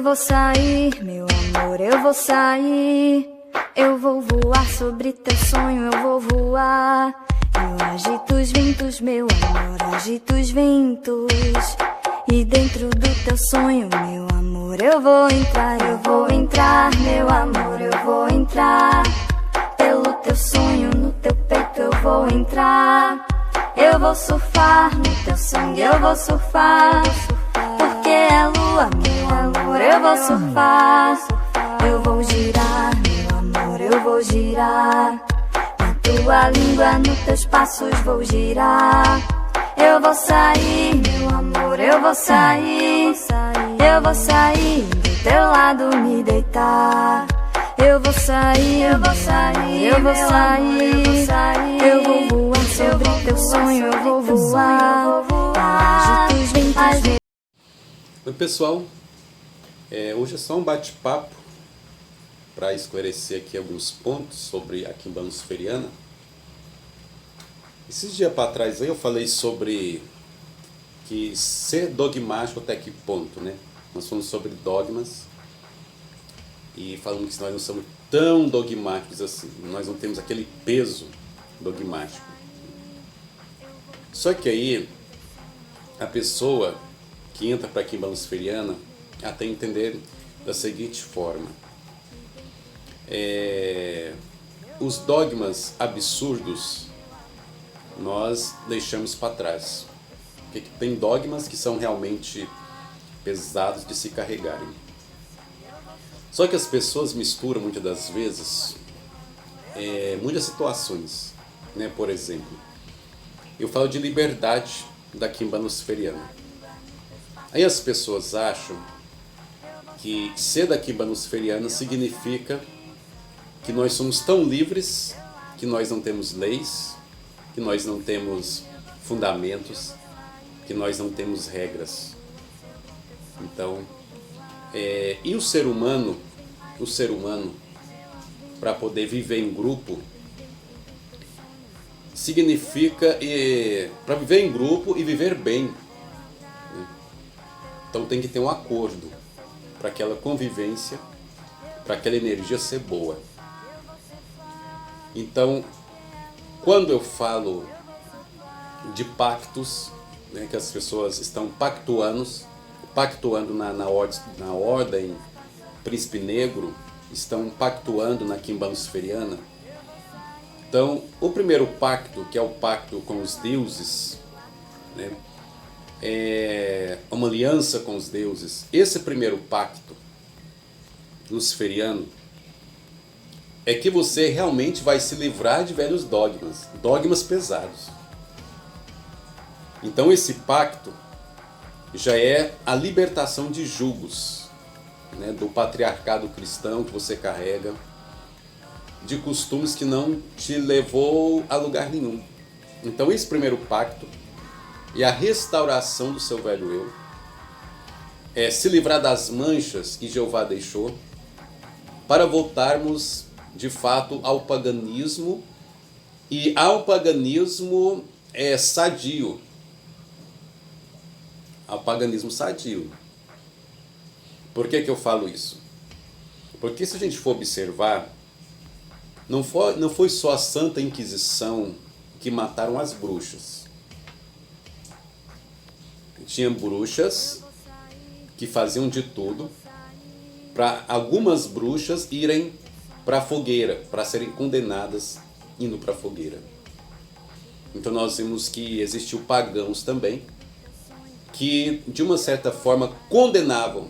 vou sair, meu amor, eu vou sair. Eu vou voar sobre teu sonho, eu vou voar. Eu agito os ventos, meu amor, agito os ventos. E dentro do teu sonho, meu amor, eu vou entrar, meu amor, eu vou entrar. Pelo teu sonho, no teu peito eu vou entrar. Eu vou surfar no teu sangue, eu vou surfar. Porque é lua, meu amor, eu vou surfar. Eu vou girar, meu amor, eu vou girar. Na tua língua, nos teus passos vou girar. Eu vou sair, meu amor, eu vou sair. Eu vou sair do teu lado me deitar. Eu vou sair, eu vou sair, eu vou sair. Eu vou voar sobre teu sonho, eu vou voar. Agito os ventos. Oi pessoal, hoje é só um bate-papo para esclarecer aqui alguns pontos sobre a quimbanda luciferiana. Esses dias para trás aí eu falei sobre que ser dogmático até que ponto, né? Nós falamos sobre dogmas e falamos que nós não somos tão dogmáticos assim, nós não temos aquele peso dogmático. Só que aí a pessoa que entra para a quimbanda luciferiana até entender da seguinte forma: os dogmas absurdos nós deixamos para trás, porque tem dogmas que são realmente pesados de se carregarem. Só que as pessoas misturam muitas das vezes muitas situações, né? Por exemplo, eu falo de liberdade da quimbanda luciferiana. Aí as pessoas acham que ser da quimbanda luciferiana significa que nós somos tão livres que nós não temos leis, que nós não temos fundamentos, que nós não temos regras. Então, e o ser humano, para poder viver em grupo, significa para viver em grupo e viver bem. Então tem que ter um acordo para aquela convivência, para aquela energia ser boa. Então, quando eu falo de pactos, né, que as pessoas estão pactuando na ordem Príncipe Negro, estão pactuando na quimbanda luciferiana. Então, o primeiro pacto, que é o pacto com os deuses, né, é uma aliança com os deuses. Esse primeiro pacto luciferiano é que você realmente vai se livrar de velhos dogmas pesados. Então esse pacto já é a libertação de julgos, né, do patriarcado cristão que você carrega, de costumes que não te levou a lugar nenhum. Então esse primeiro pacto e a restauração do seu velho eu, é se livrar das manchas que Jeová deixou, para voltarmos de fato ao paganismo, e ao paganismo sadio. Ao paganismo sadio. Por que eu falo isso? Porque se a gente for observar, não foi só a Santa Inquisição que mataram as bruxas. Tinha bruxas que faziam de tudo para algumas bruxas irem para a fogueira, para serem condenadas indo para a fogueira. Então nós vimos que existiu pagãos também, que de uma certa forma condenavam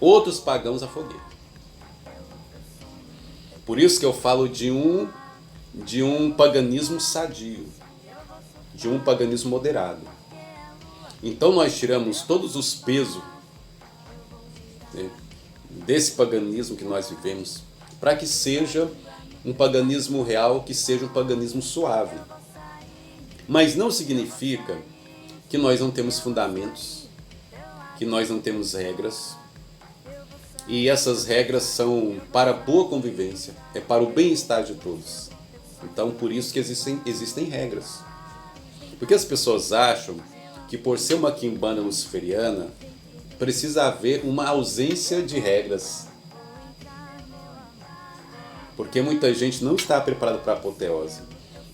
outros pagãos à fogueira. Por isso que eu falo de um paganismo sadio, de um paganismo moderado. Então nós tiramos todos os pesos, né, desse paganismo que nós vivemos, para que seja um paganismo real, que seja um paganismo suave. Mas não significa que nós não temos fundamentos, que nós não temos regras. E essas regras são para a boa convivência, é para o bem-estar de todos. Então por isso que existem regras. Porque as pessoas acham que por ser uma quimbanda luciferiana, precisa haver uma ausência de regras. Porque muita gente não está preparada para a apoteose.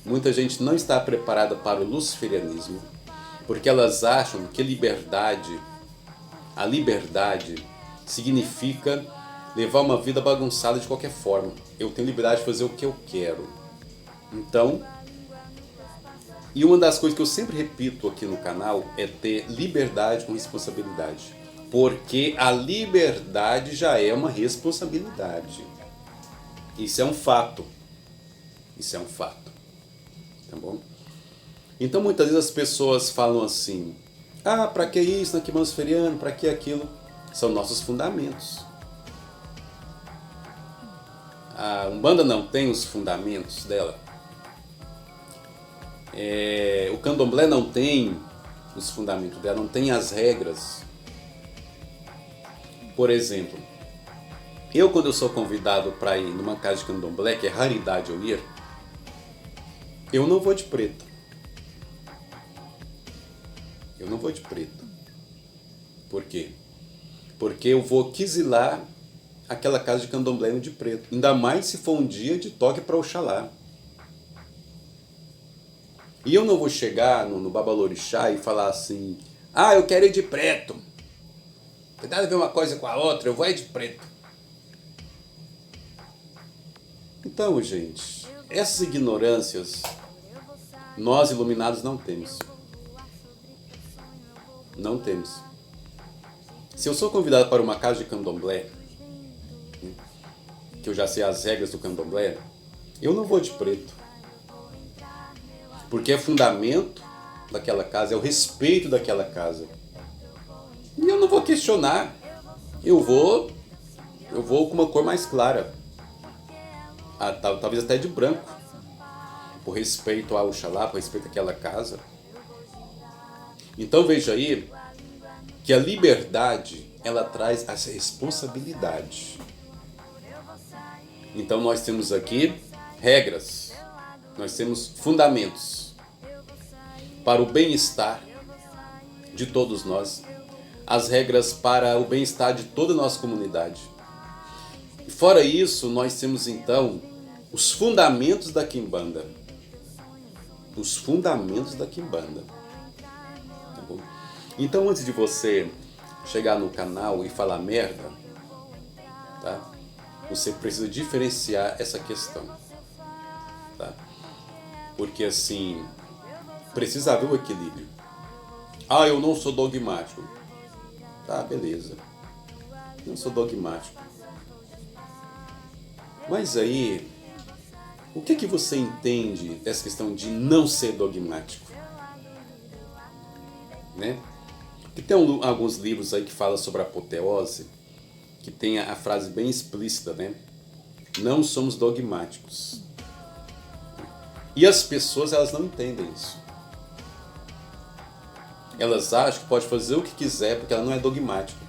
Muita gente não está preparada para o luciferianismo. Porque elas acham que a liberdade significa levar uma vida bagunçada de qualquer forma. Eu tenho liberdade de fazer o que eu quero. Então, e uma das coisas que eu sempre repito aqui no canal é ter liberdade com responsabilidade. Porque a liberdade já é uma responsabilidade. Isso é um fato. Isso é um fato. Tá bom? Então muitas vezes as pessoas falam assim: ah, pra que isso na quimbanda luciferiana? Pra que aquilo? São nossos fundamentos. A Umbanda não tem os fundamentos dela. O Candomblé não tem os fundamentos dela, não tem as regras. Por exemplo, quando eu sou convidado para ir numa casa de Candomblé, que é raridade eu ir, eu não vou de preto. Eu não vou de preto. Por quê? Porque eu vou quisilar aquela casa de Candomblé de preto. Ainda mais se for um dia de toque para Oxalá. E eu não vou chegar no Babalorixá e falar assim: ah, eu quero ir de preto. Cuidado de ver uma coisa com a outra, eu vou ir de preto. Então, gente, essas ignorâncias nós iluminados não temos. Não temos. Se eu sou convidado para uma casa de Candomblé, que eu já sei as regras do Candomblé, eu não vou de preto. Porque é fundamento daquela casa, é o respeito daquela casa. E eu não vou questionar. Eu vou com uma cor mais clara. Talvez até de branco. Por respeito ao Oxalá, por respeito àquela casa. Então veja aí que a liberdade, ela traz essa responsabilidade. Então nós temos aqui regras, nós temos fundamentos para o bem-estar de todos nós, as regras para o bem-estar de toda a nossa comunidade. E fora isso, nós temos então os fundamentos da quimbanda. Os fundamentos da quimbanda. Tá bom? Então, antes de você chegar no canal e falar merda, tá? Você precisa diferenciar essa questão, tá? Porque assim, precisa haver o equilíbrio. Ah, eu não sou dogmático. Tá, beleza. Não sou dogmático. Mas aí, o que você entende dessa questão de não ser dogmático? Né? Porque tem alguns livros aí que falam sobre a apoteose, que tem a frase bem explícita, né? Não somos dogmáticos. E as pessoas, elas não entendem isso. Elas acham que pode fazer o que quiser porque ela não é dogmática.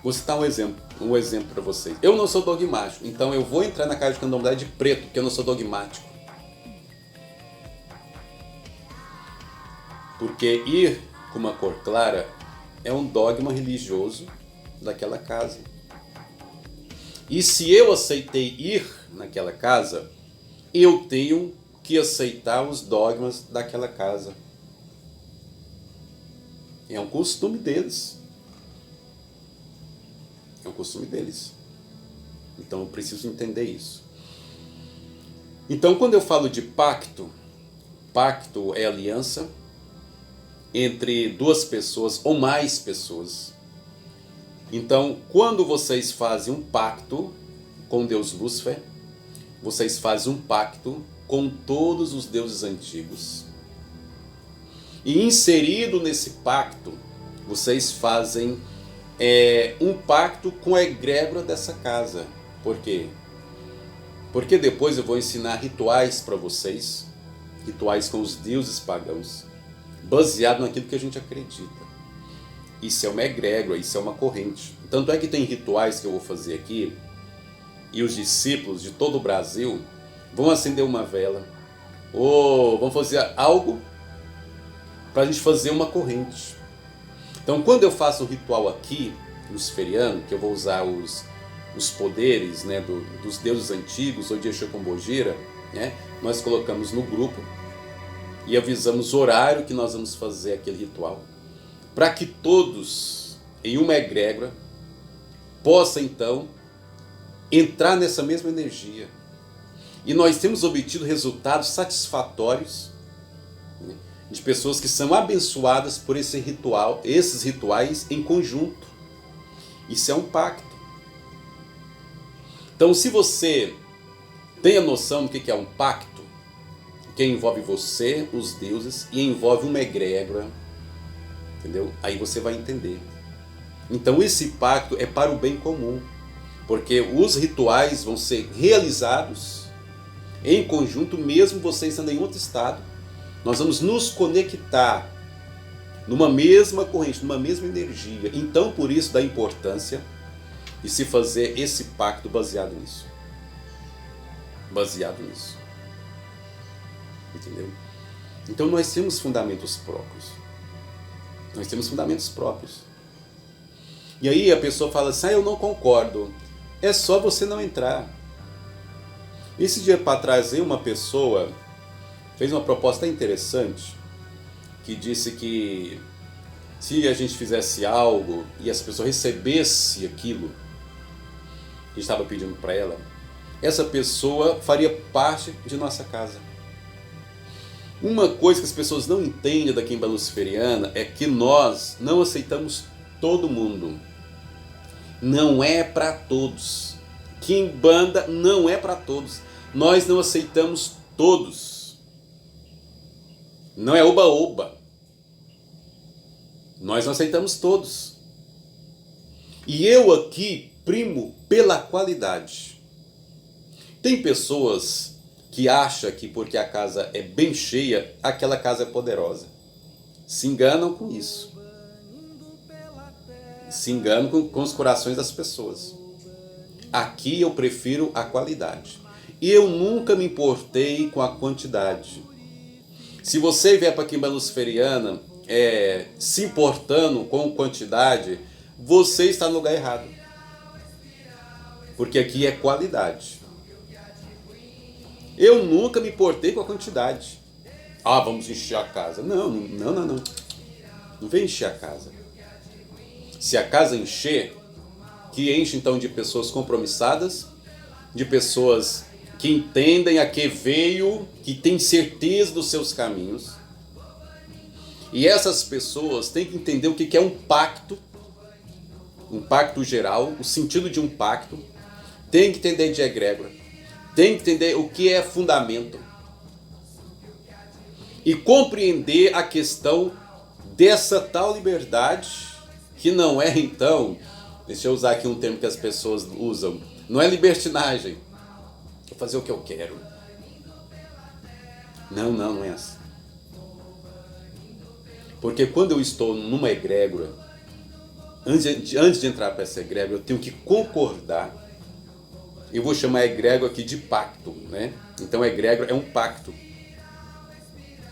Vou citar um exemplo para vocês. Eu não sou dogmático, então eu vou entrar na casa de Candomblé de preto, porque eu não sou dogmático. Porque ir com uma cor clara é um dogma religioso daquela casa. E se eu aceitei ir naquela casa, eu tenho que aceitar os dogmas daquela casa. É um costume deles. É um costume deles. Então eu preciso entender isso. Então quando eu falo de pacto, pacto é aliança entre duas pessoas ou mais pessoas. Então, quando vocês fazem um pacto com Deus Lúcifer, vocês fazem um pacto com todos os deuses antigos. E inserido nesse pacto, vocês fazem um pacto com a egrégora dessa casa. Por quê? Porque depois eu vou ensinar rituais para vocês, rituais com os deuses pagãos, baseado naquilo que a gente acredita. Isso é uma egrégora, isso é uma corrente. Tanto é que tem rituais que eu vou fazer aqui, e os discípulos de todo o Brasil vão acender uma vela, ou vão fazer algo para a gente fazer uma corrente. Então, quando eu faço o ritual aqui, luciferiano, que eu vou usar os poderes, né, dos deuses antigos, ou de Exu Pombogira, né, nós colocamos no grupo e avisamos o horário que nós vamos fazer aquele ritual, para que todos, em uma egrégora, possam então entrar nessa mesma energia. E nós temos obtido resultados satisfatórios, né, de pessoas que são abençoadas por esse ritual, esses rituais em conjunto. Isso é um pacto. Então, se você tem a noção do que é um pacto, que envolve você, os deuses, e envolve uma egrégora, entendeu? Aí você vai entender. Então, esse pacto é para o bem comum, porque os rituais vão ser realizados em conjunto, mesmo você estando em outro estado. Nós vamos nos conectar numa mesma corrente, numa mesma energia. Então, por isso, da importância de se fazer esse pacto baseado nisso. Baseado nisso. Entendeu? Então, nós temos fundamentos próprios. Nós temos fundamentos próprios. E aí a pessoa fala assim, eu não concordo. É só você não entrar. Esse dia para trás, uma pessoa fez uma proposta interessante, que disse que se a gente fizesse algo e essa pessoa recebesse aquilo que estava pedindo para ela, essa pessoa faria parte de nossa casa. Uma coisa que as pessoas não entendem da Quimbanda Luciferiana é que nós não aceitamos todo mundo. Não é para todos. Quimbanda não é para todos. Nós não aceitamos todos. Não é oba-oba. Nós não aceitamos todos. E eu aqui primo pela qualidade. Tem pessoas que acham que porque a casa é bem cheia, aquela casa é poderosa. Se enganam com isso. Se enganam com os corações das pessoas. Aqui eu prefiro a qualidade. E eu nunca me importei com a quantidade. Se você vier para a Quimbanda Luciferiana se importando com quantidade, você está no lugar errado. Porque aqui é qualidade. Eu nunca me importei com a quantidade. Vamos encher a casa. Não. Não vem encher a casa. Se a casa encher, que enche então de pessoas compromissadas, de pessoas que entendem a que veio, que têm certeza dos seus caminhos. E essas pessoas têm que entender o que é um pacto geral, o sentido de um pacto, tem que entender de egrégora, tem que entender o que é fundamento e compreender a questão dessa tal liberdade, que não é então, deixa eu usar aqui um termo que as pessoas usam, não é libertinagem, vou fazer o que eu quero. Não é assim. Porque quando eu estou numa egrégora, antes de entrar para essa egrégora, eu tenho que concordar. Eu vou chamar a egrégora aqui de pacto, né? Então a egrégora é um pacto.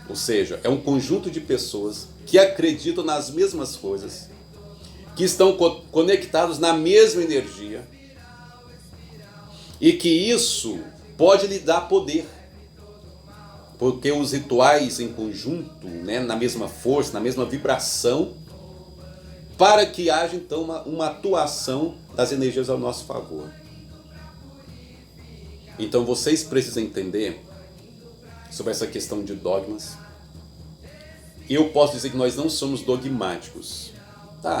Ou seja, é um conjunto de pessoas que acreditam nas mesmas coisas, que estão conectados na mesma energia e que isso pode lhe dar poder. Porque os rituais em conjunto, né, na mesma força, na mesma vibração, para que haja então uma atuação das energias ao nosso favor. Então vocês precisam entender sobre essa questão de dogmas. Eu posso dizer que nós não somos dogmáticos.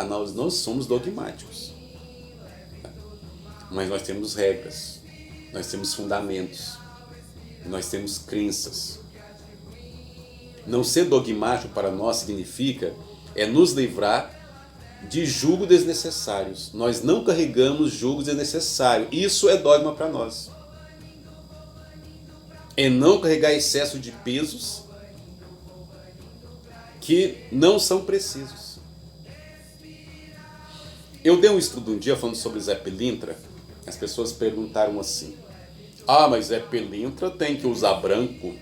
Nós não somos dogmáticos. Mas nós temos regras, nós temos fundamentos, nós temos crenças. Não ser dogmático para nós significa nos livrar de julgos desnecessários. Nós não carregamos julgos desnecessários. Isso é dogma para nós. É não carregar excesso de pesos que não são precisos. Eu dei um estudo um dia falando sobre Zé Pilintra. As pessoas perguntaram assim: mas Zé Pilintra tem que usar branco?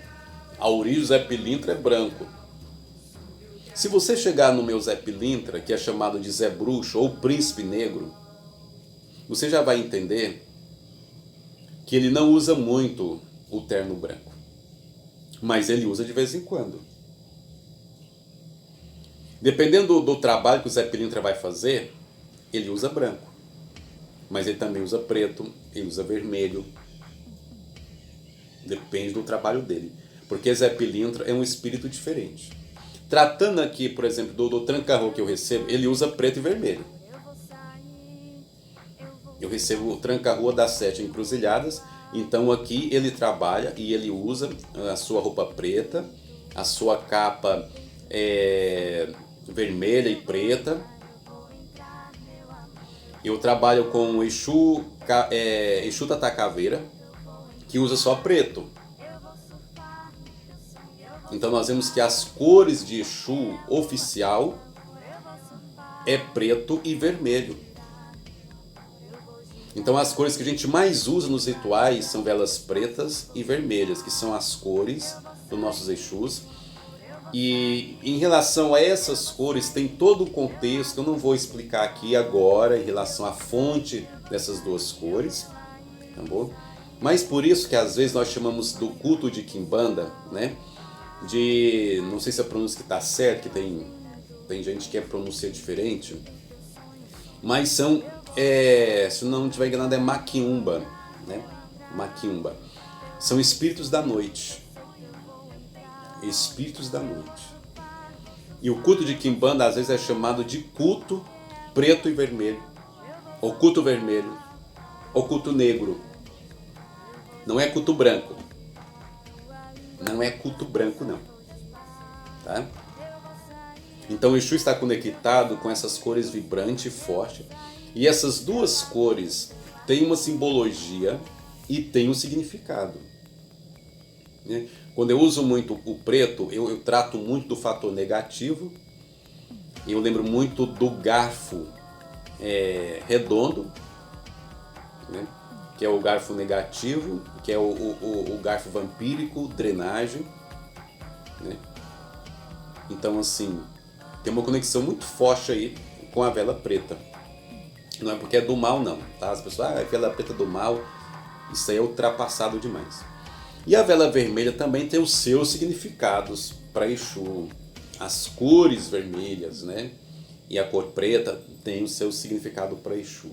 A origem do Zé Pilintra é branco. Se você chegar no meu Zé Pilintra, que é chamado de Zé Bruxo ou Príncipe Negro, você já vai entender que ele não usa muito o terno branco, mas ele usa de vez em quando. Dependendo do trabalho que o Zé Pilintra vai fazer, ele usa branco, mas ele também usa preto, ele usa vermelho. Depende do trabalho dele, porque Zé Pilintra é um espírito diferente. Tratando aqui, por exemplo, do tranca-rua que eu recebo, ele usa preto e vermelho. Eu recebo o tranca-rua das 7 encruzilhadas, então aqui ele trabalha e ele usa a sua roupa preta, a sua capa vermelha e preta. Eu trabalho com o Exu Tata Caveira, que usa só preto. Então nós vemos que as cores de Exu oficial é preto e vermelho. Então as cores que a gente mais usa nos rituais são velas pretas e vermelhas, que são as cores dos nossos Exus. E em relação a essas cores tem todo o contexto, eu não vou explicar aqui agora em relação à fonte dessas duas cores, tá bom? Mas por isso que às vezes nós chamamos do culto de Quimbanda, né? Não sei se a pronúncia que está certa, que tem gente que pronuncia diferente, mas são, se não estiver enganado, é Maquiumba, né? Maquiumba. São espíritos da noite. Espíritos da noite. E o culto de Quimbanda às vezes é chamado de culto preto e vermelho, ou culto vermelho, ou culto negro. Não é culto branco. Não é culto branco, não. Tá? Então o Exu está conectado com essas cores vibrantes e fortes. E essas duas cores têm uma simbologia e têm um significado. Né? Quando eu uso muito o preto, eu trato muito do fator negativo. Eu lembro muito do garfo redondo, né? Que é o garfo negativo, que é o garfo vampírico, drenagem. Né? Então, assim, tem uma conexão muito forte aí com a vela preta. Não é porque é do mal, não. Tá? As pessoas, a vela preta é do mal, isso aí é ultrapassado demais. E a vela vermelha também tem os seus significados para Exu. As cores vermelhas, né? E a cor preta tem o seu significado para Exu.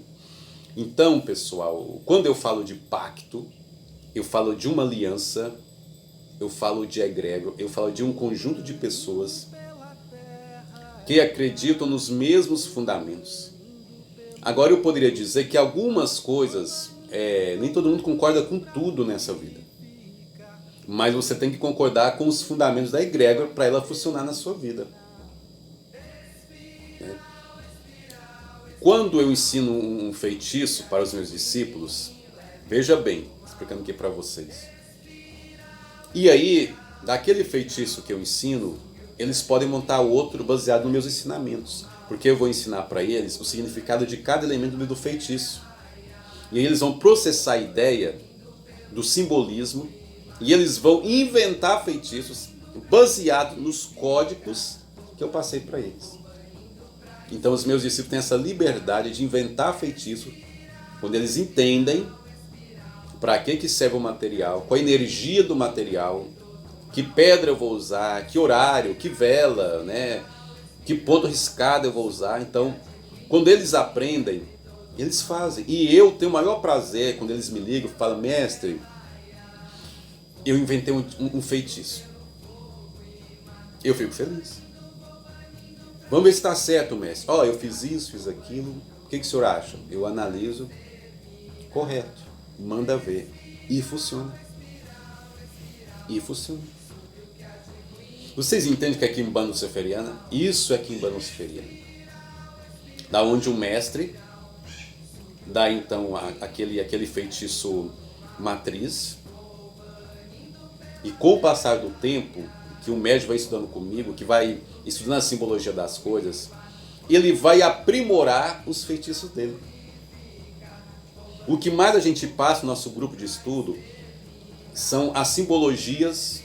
Então, pessoal, quando eu falo de pacto, eu falo de uma aliança, eu falo de egrégor, eu falo de um conjunto de pessoas que acreditam nos mesmos fundamentos. Agora eu poderia dizer que algumas coisas, nem todo mundo concorda com tudo nessa vida. Mas você tem que concordar com os fundamentos da egrégor para ela funcionar na sua vida. Quando eu ensino um feitiço para os meus discípulos, veja bem, explicando aqui para vocês. E aí, daquele feitiço que eu ensino, eles podem montar outro baseado nos meus ensinamentos. Porque eu vou ensinar para eles o significado de cada elemento do feitiço. E aí eles vão processar a ideia do simbolismo e eles vão inventar feitiços baseados nos códigos que eu passei para eles. Então os meus discípulos têm essa liberdade de inventar feitiço quando eles entendem para que serve o material, qual a energia do material, que pedra eu vou usar, que horário, que vela, né? Que ponto riscado eu vou usar. Então, quando eles aprendem, eles fazem. E eu tenho o maior prazer quando eles me ligam e falam: mestre, eu inventei um feitiço. Eu fico feliz. Vamos ver se está certo, mestre. Eu fiz isso, fiz aquilo. O que o senhor acha? Eu analiso. Correto. Manda ver. E funciona. E funciona. Vocês entendem que é Quimbanda Luciferiana? Isso é Quimbanda Luciferiana. Da onde o mestre dá então aquele feitiço matriz. E com o passar do tempo, que o médium vai estudando comigo, que vai estudando a simbologia das coisas, ele vai aprimorar os feitiços dele. O que mais a gente passa no nosso grupo de estudo são as simbologias.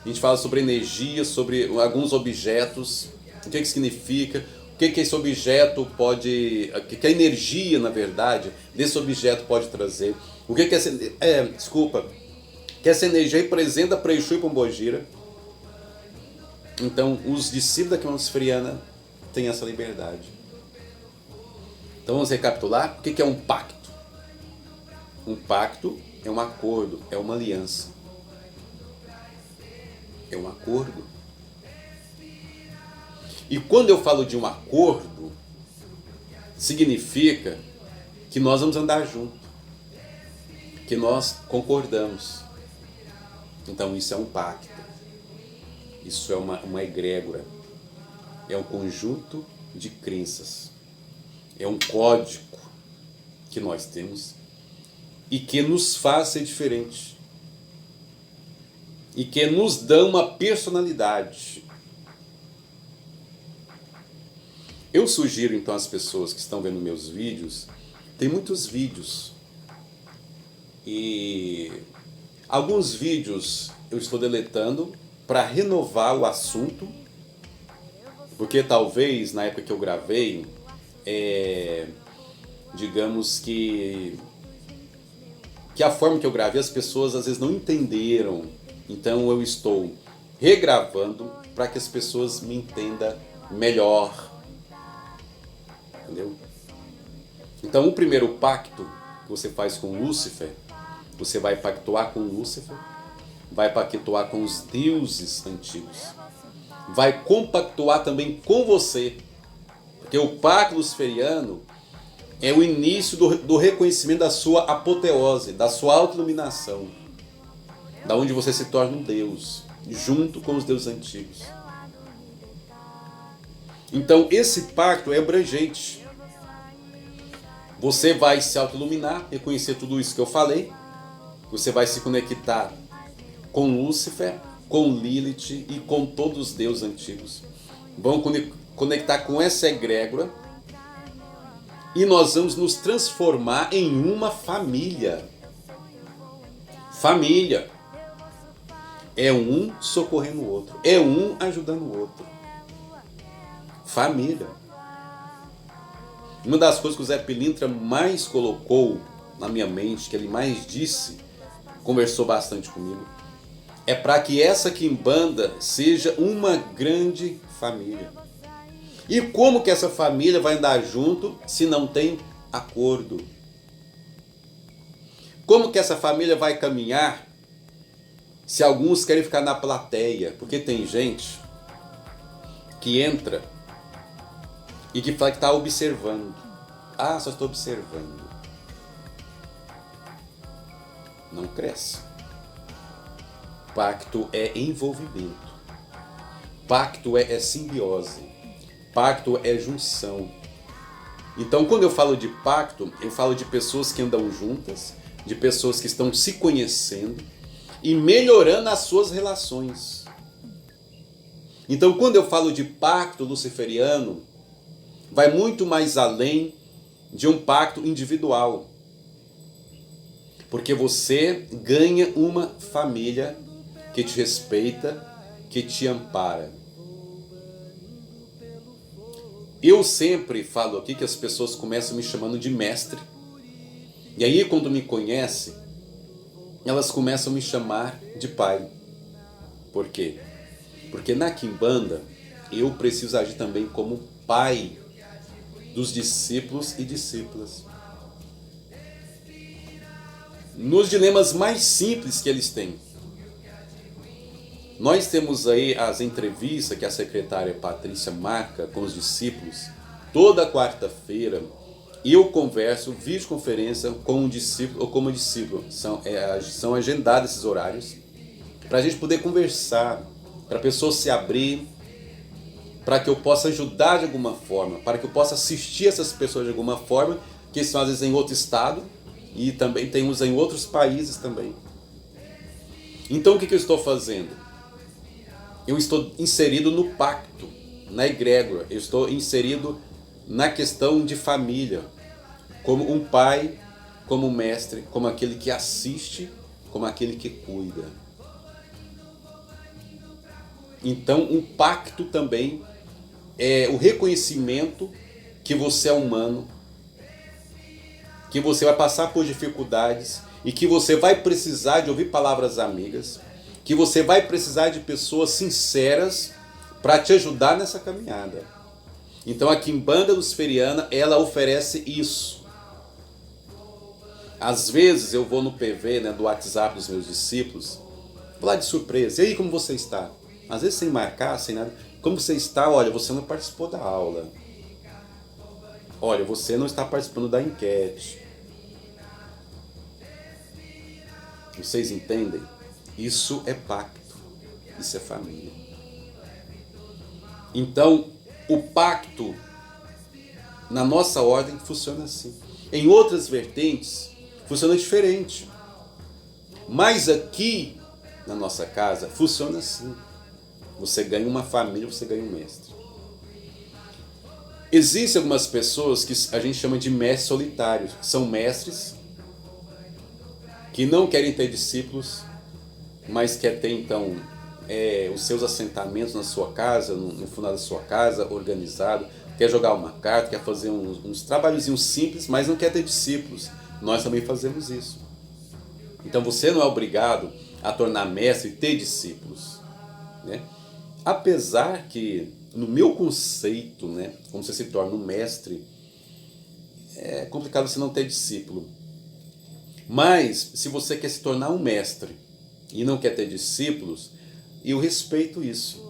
A gente fala sobre energia, sobre alguns objetos o que significa, o que esse objeto pode, o que a energia, na verdade, desse objeto pode trazer, o que essa, que essa energia representa para Exu e Pombogira. Então, os discípulos da Quimbanda Luciferiana têm essa liberdade. Então, vamos recapitular. O que é um pacto? Um pacto é um acordo, é uma aliança. É um acordo. E quando eu falo de um acordo, significa que nós vamos andar junto, que nós concordamos. Então isso é um pacto, isso é uma egrégora, é um conjunto de crenças, é um código que nós temos e que nos faz ser diferente e que nos dá uma personalidade. Eu sugiro então às pessoas que estão vendo meus vídeos, tem muitos vídeos e alguns vídeos eu estou deletando para renovar o assunto, porque talvez na época que eu gravei, digamos que a forma que eu gravei as pessoas às vezes não entenderam, então eu estou regravando para que as pessoas me entendam melhor. Entendeu? Então o primeiro pacto que você faz com Lúcifer, você vai pactuar com Lúcifer, vai pactuar com os deuses antigos, vai compactuar também com você, porque o pacto luciferiano é o início do reconhecimento da sua apoteose, da sua autoiluminação, da onde você se torna um Deus, junto com os deuses antigos. Então esse pacto é abrangente. Você vai se autoiluminar, reconhecer tudo isso que eu falei. Você vai se conectar com Lúcifer, com Lilith e com todos os deuses antigos. Vão conectar com essa egrégora e nós vamos nos transformar em uma família. Família é um socorrendo o outro, é um ajudando o outro. Família. Uma das coisas que o Zé Pilintra mais colocou na minha mente, que ele mais disse, conversou bastante comigo, é para que essa Quimbanda seja uma grande família. E como que essa família vai andar junto se não tem acordo? Como que essa família vai caminhar se alguns querem ficar na plateia? Porque tem gente que entra e que fala que está observando. Ah, só estou observando. Não cresce. Pacto é envolvimento. Pacto é simbiose. Pacto é junção. Então, quando eu falo de pacto, eu falo de pessoas que andam juntas, de pessoas que estão se conhecendo e melhorando as suas relações. Então, quando eu falo de pacto luciferiano, vai muito mais além de um pacto individual. Porque você ganha uma família que te respeita, que te ampara. Eu sempre falo aqui que as pessoas começam me chamando de mestre. E aí, quando me conhecem, elas começam a me chamar de pai. Por quê? Porque na Quimbanda, eu preciso agir também como pai dos discípulos e discípulas. Nos dilemas mais simples que eles têm. Nós temos aí as entrevistas que a secretária Patrícia marca com os discípulos. Toda quarta-feira eu converso, videoconferência com um discípulo ou com uma discípula. São agendados esses horários para a gente poder conversar, para a pessoa se abrir, para que eu possa ajudar de alguma forma, para que eu possa assistir essas pessoas de alguma forma, que estão às vezes em outro estado e também tem uns em outros países também. Então o que eu estou fazendo? Eu estou inserido no pacto, na egrégora, eu estou inserido na questão de família, como um pai, como um mestre, como aquele que assiste, como aquele que cuida. Então um pacto também o reconhecimento que você é humano, que você vai passar por dificuldades e que você vai precisar de ouvir palavras amigas, que você vai precisar de pessoas sinceras para te ajudar nessa caminhada. Então a Quimbanda Luciferiana, ela oferece isso. Às vezes eu vou no PV, né, do WhatsApp dos meus discípulos, vou lá de surpresa, e aí como você está? Às vezes sem marcar, sem nada, como você está? Olha, você não participou da aula. Olha, você não está participando da enquete. Vocês entendem? Isso é pacto, isso é família. Então, o pacto na nossa ordem funciona assim. Em outras vertentes, funciona diferente. Mas aqui, na nossa casa, funciona assim. Você ganha uma família, você ganha um mestre. Existem algumas pessoas que a gente chama de mestres solitários. São mestres que não querem ter discípulos, mas quer ter então os seus assentamentos na sua casa, no fundo da sua casa, organizado, quer jogar uma carta, quer fazer uns trabalhozinhos simples, mas não quer ter discípulos. Nós também fazemos isso. Então você não é obrigado a tornar mestre e ter discípulos, né? Apesar que, no meu conceito, né, como você se torna um mestre, é complicado você não ter discípulo. Mas, se você quer se tornar um mestre e não quer ter discípulos, eu respeito isso.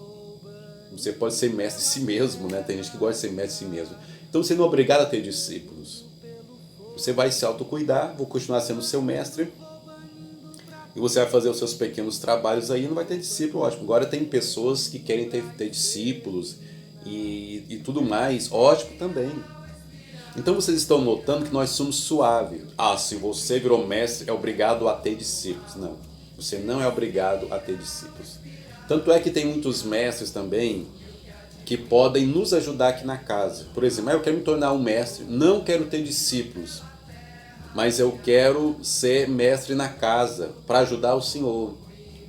Você pode ser mestre de si mesmo, né? Tem gente que gosta de ser mestre de si mesmo. Então você não é obrigado a ter discípulos. Você vai se autocuidar, vou continuar sendo seu mestre, e você vai fazer os seus pequenos trabalhos aí, não vai ter discípulo, ótimo. Agora tem pessoas que querem ter discípulos e tudo mais, ótimo também. Então vocês estão notando que nós somos suaves. Ah, se você virou mestre, é obrigado a ter discípulos. Não, você não é obrigado a ter discípulos. Tanto é que tem muitos mestres também que podem nos ajudar aqui na casa. Por exemplo, eu quero me tornar um mestre, não quero ter discípulos, mas eu quero ser mestre na casa para ajudar o Senhor,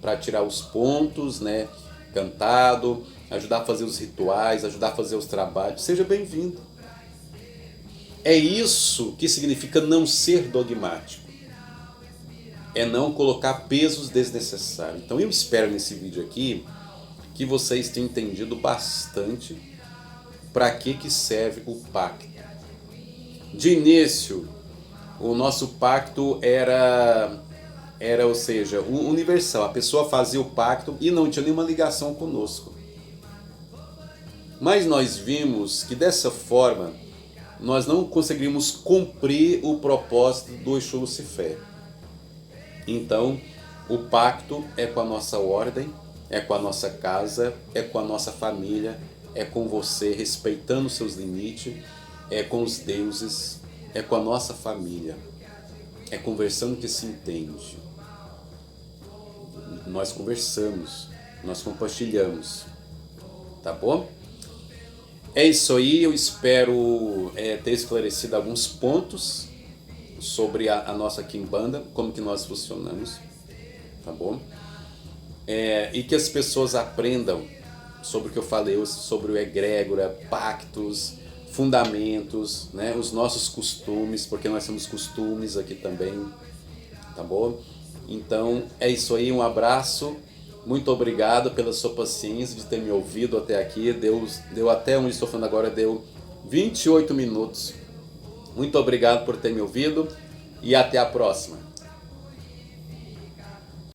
para tirar os pontos, né, cantado, ajudar a fazer os rituais, ajudar a fazer os trabalhos. Seja bem-vindo. É isso que significa não ser dogmático. É não colocar pesos desnecessários. Então eu espero nesse vídeo aqui que vocês tenham entendido bastante para que serve o pacto. De início, o nosso pacto era, ou seja, universal. A pessoa fazia o pacto e não tinha nenhuma ligação conosco. Mas nós vimos que dessa forma nós não conseguiríamos cumprir o propósito do Exu Lucifer. Então, o pacto é com a nossa ordem, é com a nossa casa, é com a nossa família, é com você respeitando os seus limites, é com os deuses, é com a nossa família, é conversando que se entende. Nós conversamos, nós compartilhamos, tá bom? É isso aí, eu espero ter esclarecido alguns pontos sobre a nossa Quimbanda, como que nós funcionamos, tá bom? E que as pessoas aprendam sobre o que eu falei, sobre o egrégora, pactos, fundamentos, né? Os nossos costumes, porque nós temos costumes aqui também, tá bom? Então é isso aí, um abraço. Muito obrigado pela sua paciência de ter me ouvido até aqui. Deu até onde estou falando agora, deu 28 minutos. Muito obrigado por ter me ouvido e até a próxima.